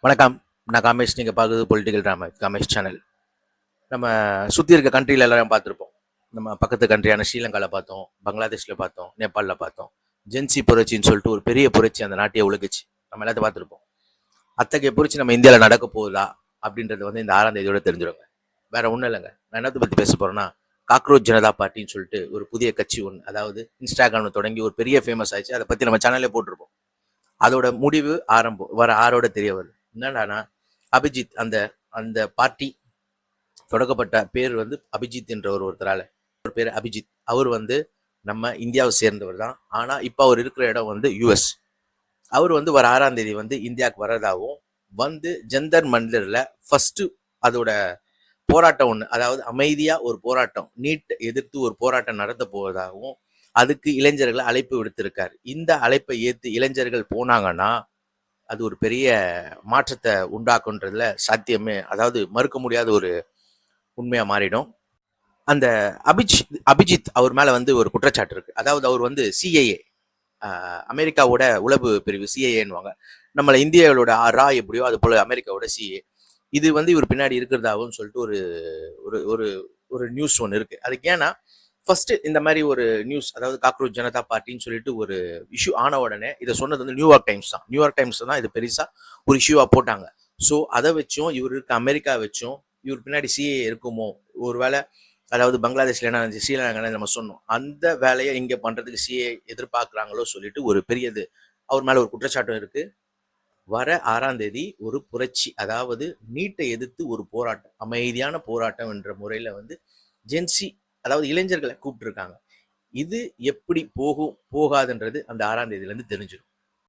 வணக்கம். நான் காமேஷ். நீங்கள் பார்க்குறது பொலிட்டிக்கல் ட்ராமா காமேஷ் சேனல். நம்ம சுற்றி இருக்க கண்ட்ரியில் எல்லாரும் பார்த்துருப்போம். நம்ம பக்கத்து கண்ட்ரியான ஸ்ரீலங்காவில் பார்த்தோம், பங்களாதேஷில் பார்த்தோம், நேபாளில் பார்த்தோம். ஜென்சி புரட்சின்னு சொல்லிட்டு ஒரு பெரிய புரட்சி அந்த நாட்டையே உலகிச்சு. நம்ம எல்லாத்தையும் பார்த்துருப்போம். அத்தகைய புரட்சி நம்ம இந்தியாவில் நடக்க போகுதா அப்படின்றது இந்த 6ஆம் தேதியோட தெரிஞ்சிடுங்க. வேற ஒன்றும் இல்லைங்க. நான் என்னத்தை பற்றி பேச போகிறேன்னா, காக்ரோச் ஜனதா பார்ட்டின்னு சொல்லிட்டு ஒரு புதிய கட்சி ஒன்று, அதாவது இன்ஸ்டாகிராமில் தொடங்கி ஒரு பெரிய ஃபேமஸ் ஆயிடுச்சு. அதை பற்றி நம்ம சேனல்லே போட்டிருப்போம். அதோட முடிவு ஆரம்பம் வர 6ஓட தெரிய வருது. என்னடானா, அபிஜித் அந்த அந்த பார்ட்டி தொடக்கப்பட்ட பேர் அபிஜித் என்ற ஒருத்தரால. ஒரு பேர் அபிஜித். அவர் நம்ம இந்தியாவை சேர்ந்தவர் தான். ஆனா இப்ப அவர் இருக்கிற இடம் யுஎஸ். அவர் வர 6ஆம் தேதி இந்தியாவுக்கு வர்றதாகவும் ஜந்தர் மண்டர்ல ஃபர்ஸ்ட் அதோட போராட்டம் ஒண்ணு, அதாவது அமைதியா ஒரு போராட்டம், நீட் எதிர்த்து ஒரு போராட்டம் நடத்த போவதாகவும் அதுக்கு இளைஞர்களை அழைப்பு விடுத்திருக்காரு. இந்த அழைப்பை ஏத்து இளைஞர்கள் போனாங்கன்னா அது ஒரு பெரிய மாற்றத்தை உண்டாக்குன்றதுல சாத்தியமே, அதாவது மறுக்க முடியாத ஒரு உண்மையா மாறிடும். அந்த அபிஜித் அவர் மேல ஒரு குற்றச்சாட்டு இருக்கு. அதாவது அவர் சிஐஏ, அமெரிக்காவோட உளவு பிரிவு சிஐஏன்னுவாங்க. நம்மள இந்தியாவோட ரா எப்படியோ அது போல அமெரிக்காவோட சிஏ. இது இவர் பின்னாடி இருக்கிறதாவும் சொல்லிட்டு ஒரு ஒரு ஒரு நியூஸ் ஒன்று இருக்கு. அதுக்கு ஏன்னா ஃபர்ஸ்ட் இந்த மாதிரி ஒரு நியூஸ், அதாவது காக்ரோச் ஜனதா பார்ட்டின்னு சொல்லிட்டு ஒரு இஷ்யூ ஆன உடனே இதை சொன்னது நியூயார்க் டைம்ஸ் தான். நியூயார்க் டைம்ஸ் தான் இது பெருசா ஒரு இஷ்யூவா போட்டாங்க. ஸோ அதை வச்சும் இவர் இருக்க அமெரிக்கா வச்சும் இவர் பின்னாடி சிஏ இருக்குமோ ஒருவேளை, அதாவது பங்களாதேஷ்ல என்ன ஸ்ரீலங்கா நம்ம சொன்னோம், அந்த வேலையை இங்க பண்றதுக்கு சிஏ எதிர்பார்க்குறாங்களோ சொல்லிட்டு ஒரு பெரியது அவர் மேல ஒரு குற்றச்சாட்டம் இருக்கு. வர 6ஆம் தேதி ஒரு புரட்சி, அதாவது நீட்டை எதிர்த்து ஒரு போராட்டம், அமைதியான போராட்டம் என்ற முறையில ஜென்சி, அதாவது இளைஞர்களை கூப்பிட்டு இருக்காங்க. இது எப்படி போகாதுன்றது அந்த 6ஆம் தேதியில தெரிஞ்சிடும்.